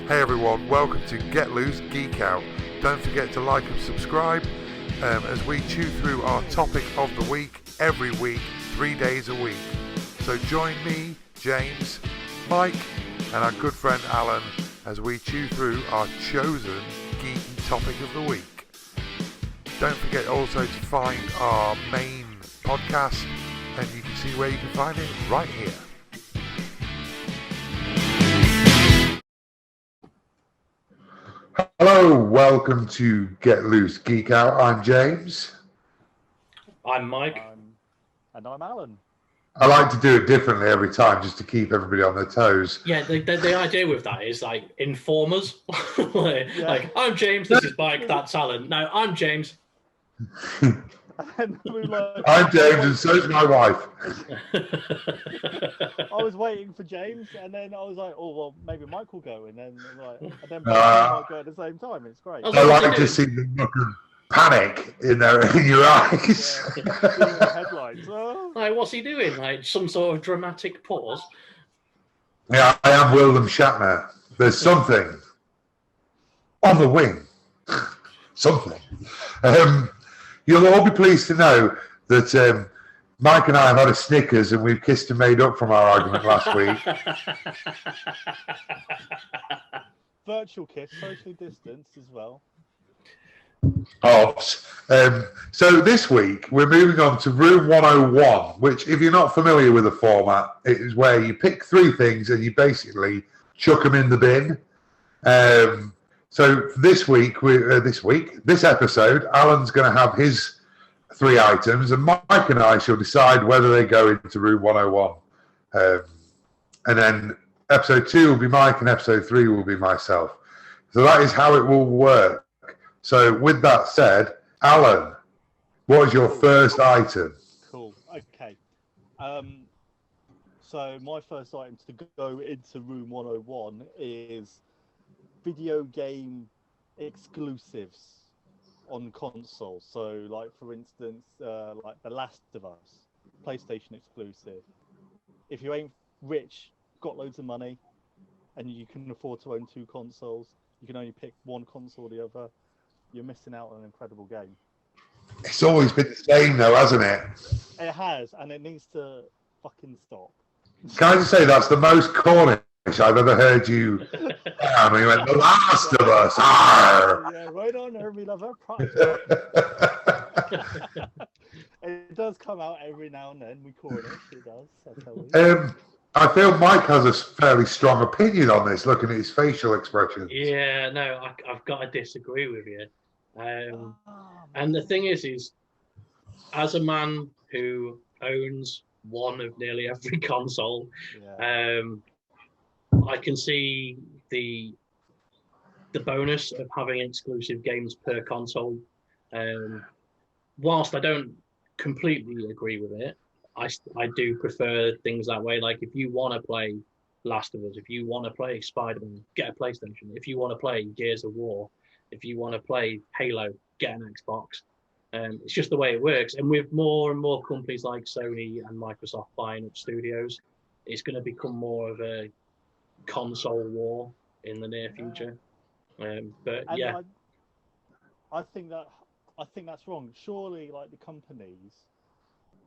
Hey everyone, welcome to Get Loose, Geekout. Don't forget to like and subscribe as we chew through our topic of the week every week, 3 days a week. So join me, James, Mike and our good friend Alan as we chew through our chosen geeky topic of the week. Don't forget also to find our main podcast, and you can see where you can find it right here. Hello, welcome to Get Loose, Geek Out. I'm James. I'm Mike. And I'm Alan. I like to do it differently every time just to keep everybody on their toes. Yeah, the idea with that is like informers. like, I'm James, this is Mike, that's Alan. No, I'm James. I'm James, and so is my wife. I was waiting for James, and then I was like, "Oh well, maybe Mike will go," and then both might go at the same time. It's great. I like to see the look of panic in your eyes. Yeah, headlines. Like, what's he doing? Like some sort of dramatic pause. Yeah, I am William Shatner. There's something on the wing. Something. You'll all be pleased to know that Mike and I have had a Snickers and we've kissed and made up from our argument last week. Virtual kiss, socially distanced as well. So this week we're moving on to Room 101, which, if you're not familiar with the format, it is where you pick 3 things and you basically chuck them in the bin. So this episode, Alan's going to have his 3 items, and Mike and I shall decide whether they go into Room 101. And then episode 2 will be Mike, and episode 3 will be myself. So that is how it will work. So with that said, Alan, what is your first item? Cool. Okay. So my first item to go into Room 101 is video game exclusives on console. So, like for instance, like The Last of Us, PlayStation exclusive. If you ain't rich, got loads of money, and you can afford to own 2 consoles, you can only pick one console or the other. You're missing out on an incredible game. It's always been the same, though, hasn't it? It has, and it needs to fucking stop. Can I just say that's the most Cornish I've ever heard you. I mean, went, The Last of Us. Arr! Yeah, right on her, we love her pride. It does come out every now and then. We Cornish, it does. That's how we. I feel Mike has a fairly strong opinion on this, looking at his facial expressions. Yeah, no, I've got to disagree with you. And the thing is, as a man who owns one of nearly every console, I can see the bonus of having exclusive games per console. Whilst I don't completely agree with it, I do prefer things that way. Like if you want to play Last of Us, if you want to play Spider-Man, get a PlayStation. If you want to play Gears of War, if you want to play Halo, get an Xbox. It's just the way it works. And with more and more companies like Sony and Microsoft buying up studios, it's going to become more of a console war in the near future. I think that's wrong. Surely, like the companies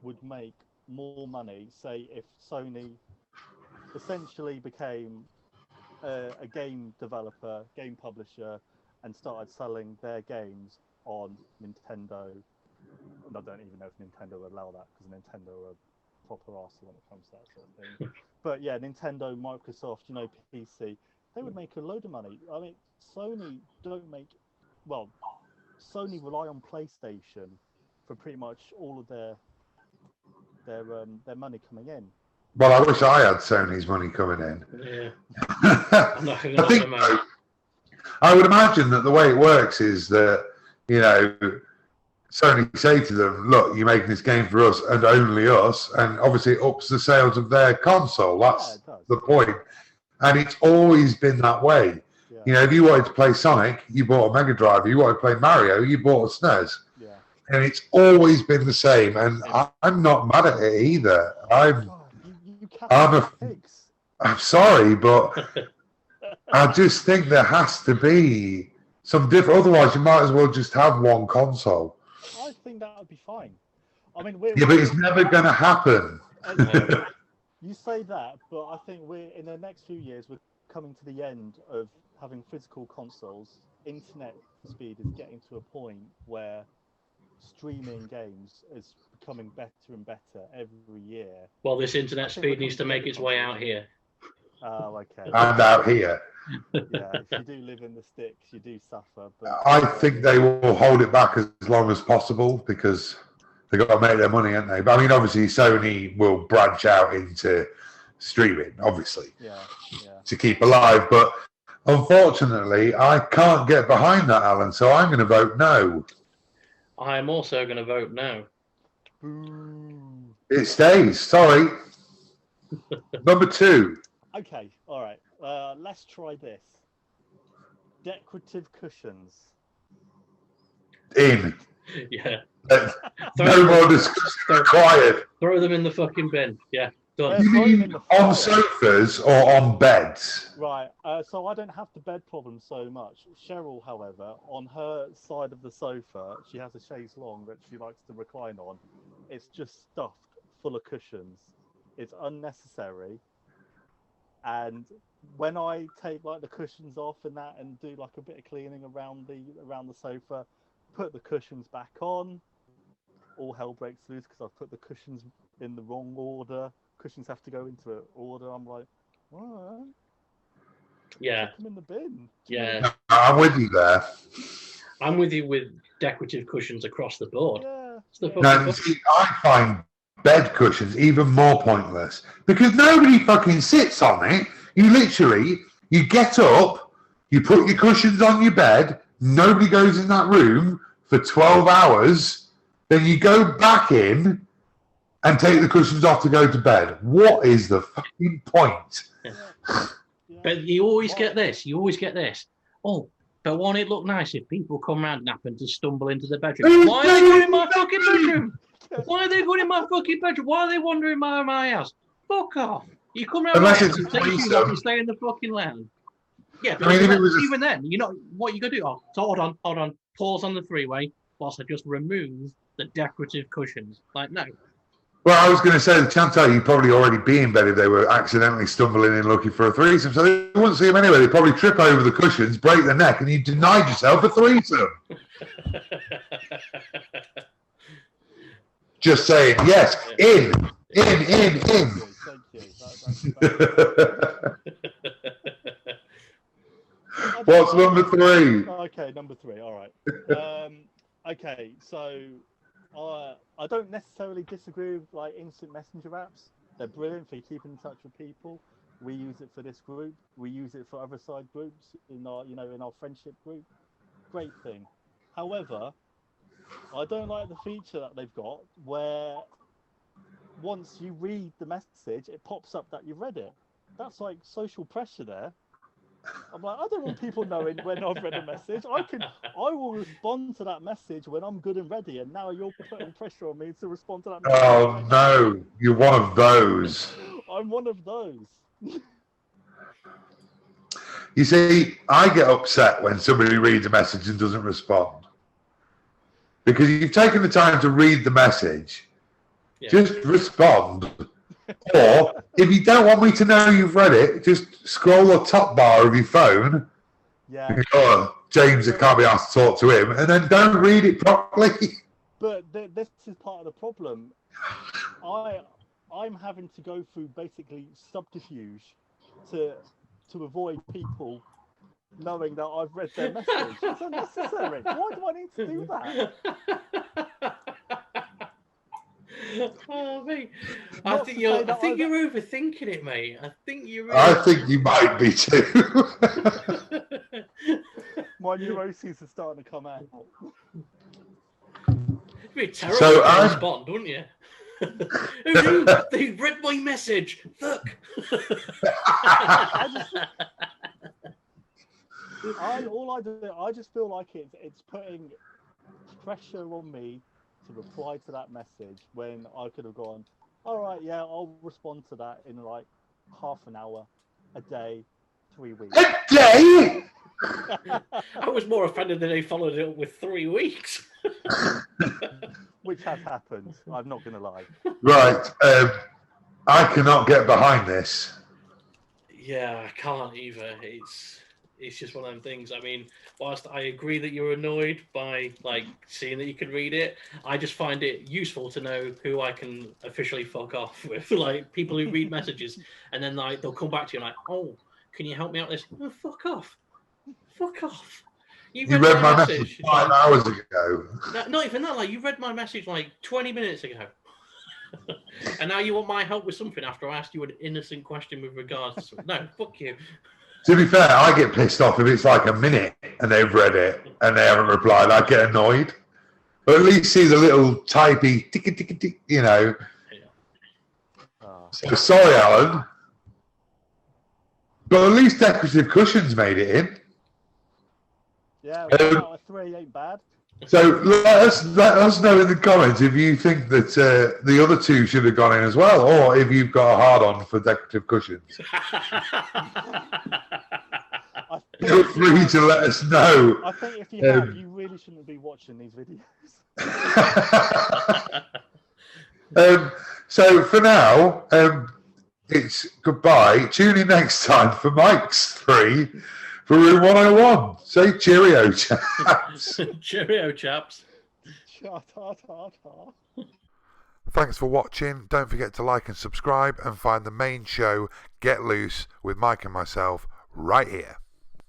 would make more money, say, if Sony essentially became a game developer, game publisher, and started selling their games on Nintendo. And I don't even know if Nintendo would allow that, because Nintendo are proper arse when it comes to that sort of thing. But yeah, Nintendo, Microsoft, PC, they would make a load of money. I mean, Sony rely on PlayStation for pretty much all of their money coming in. Well, I wish I had Sony's money coming in. Yeah. I would imagine that the way it works is that, Sony say to them, look, you're making this game for us and only us, and obviously it ups the sales of their console. That's the point. And it's always been that way. Yeah. If you wanted to play Sonic, you bought a Mega Drive. If you wanted to play Mario, you bought a SNES. Yeah. And it's always been the same. And I'm not mad at it either. I'm sorry, but I just think there has to be some different. Otherwise, you might as well just have one console. I think that would be fine. I mean, Yeah, but it's never going to happen. You say that, but I think we're in the next few years we're coming to the end of having physical consoles. Internet speed is getting to a point where streaming games is becoming better and better every year. Well, this internet speed needs to make its way out here. Oh, okay. And out here. Yeah, if you do live in the sticks, you do suffer. But I think they will hold it back as long as possible because they've got to make their money, haven't they? But I mean, obviously, Sony will branch out into streaming, obviously, to keep alive. But unfortunately, I can't get behind that, Alan, so I'm going to vote no. I'm also going to vote no. Boo. It stays. Sorry. Number 2. Okay, all right. Let's try this. Decorative cushions. In. Yeah. No more discussion required. Throw them in the fucking bin. Yeah, done. You mean on sofas or on beds? Right. So I don't have the bed problem so much. Cheryl, however, on her side of the sofa, she has a chaise longue that she likes to recline on. It's just stuffed full of cushions. It's unnecessary. And when I take like the cushions off and that, and do like a bit of cleaning around the sofa, put the cushions back on, all hell breaks loose because I've put the cushions in the wrong order. Cushions have to go into an order. I'm like, all right. Yeah. Put them in the bin. Yeah. I'm with you there. I'm with you with decorative cushions across the board. Yeah. Now, see, I find bed cushions even more pointless because nobody fucking sits on it. You get up, you put your cushions on your bed, nobody goes in that room for 12 hours, then you go back in and take the cushions off to go to bed. What is the fucking point? But you always get this. Oh, but won't it look nice if people come round and happen to stumble into the bedroom? Why are they going in my fucking bedroom? Why are they going in my fucking bedroom? Why are they wandering by my house? Fuck off. You come round my house and take your shoes off and stay in the fucking lounge. Yeah, but even then, you know what you got to do? Oh, so hold on. Pause on the three-way whilst I just remove the decorative cushions. Like, no. Well, I was going to say, the chance are you'd probably already be in bed if they were accidentally stumbling in looking for a threesome, so they wouldn't see them anyway. They'd probably trip over the cushions, break their neck, and you denied yourself a threesome. Just saying, yes, in. Thank you. What's number 3? Okay, number 3. All right. Okay, so I don't necessarily disagree with like instant messenger apps. They're brilliant for keeping in touch with people. We use it for this group. We use it for other side groups in our friendship group. Great thing. However, I don't like the feature that they've got where once you read the message, it pops up that you've read it. That's like social pressure there. I'm like, I don't want people knowing when I've read a message. I will respond to that message when I'm good and ready. And now you're putting pressure on me to respond to that message. Oh no, you're one of those. I'm one of those. You see, I get upset when somebody reads a message and doesn't respond. Because you've taken the time to read the message, just respond. Or, if you don't want me to know you've read it, just scroll the top bar of your phone. Yeah. And go, oh, James, I can't be asked to talk to him. And then don't read it properly. But this is part of the problem. I'm having to go through basically subterfuge to avoid people knowing that I've read their message. It's unnecessary. Why do I need to do that? Oh, mate. I think you're overthinking it, mate. I think you might be too. My neuroses are starting to come out. It'd be terrible to respond, wouldn't you? Who knew? They read my message. Look. I just feel like it's putting pressure on me to reply to that message when I could have gone, all right, yeah, I'll respond to that in like half an hour, a day, 3 weeks. A day? day. I was more offended that they followed it up with 3 weeks. Which has happened. I'm not going to lie. Right. I cannot get behind this. Yeah, I can't either. It's just one of them things. I mean, whilst I agree that you're annoyed by like seeing that you can read it, I just find it useful to know who I can officially fuck off with. Like people who read messages and then like they'll come back to you and like, oh, can you help me out with this? Oh, fuck off. Fuck off. You read my message 5 hours ago. Not even that, like you read my message like 20 minutes ago. And now you want my help with something after I asked you an innocent question with regards to something. No, fuck you. To be fair, I get pissed off if it's like a minute and they've read it and they haven't replied. I get annoyed. But at least see the little typey tick, tick, tick, you know. Yeah. So sorry, Alan. But at least decorative cushions made it in. Yeah, 1 out of 3 ain't bad. So let us know in the comments if you think that the other 2 should have gone in as well, or if you've got a hard on for decorative cushions. Feel free to let us know. I think if you have, you really shouldn't be watching these videos. So for now, it's goodbye. Tune in next time for Mike's 3 for Room 101. Say cheerio, chaps. Cheerio, chaps. Thanks for watching. Don't forget to like and subscribe and find the main show, Get Loose, with Mike and myself right here.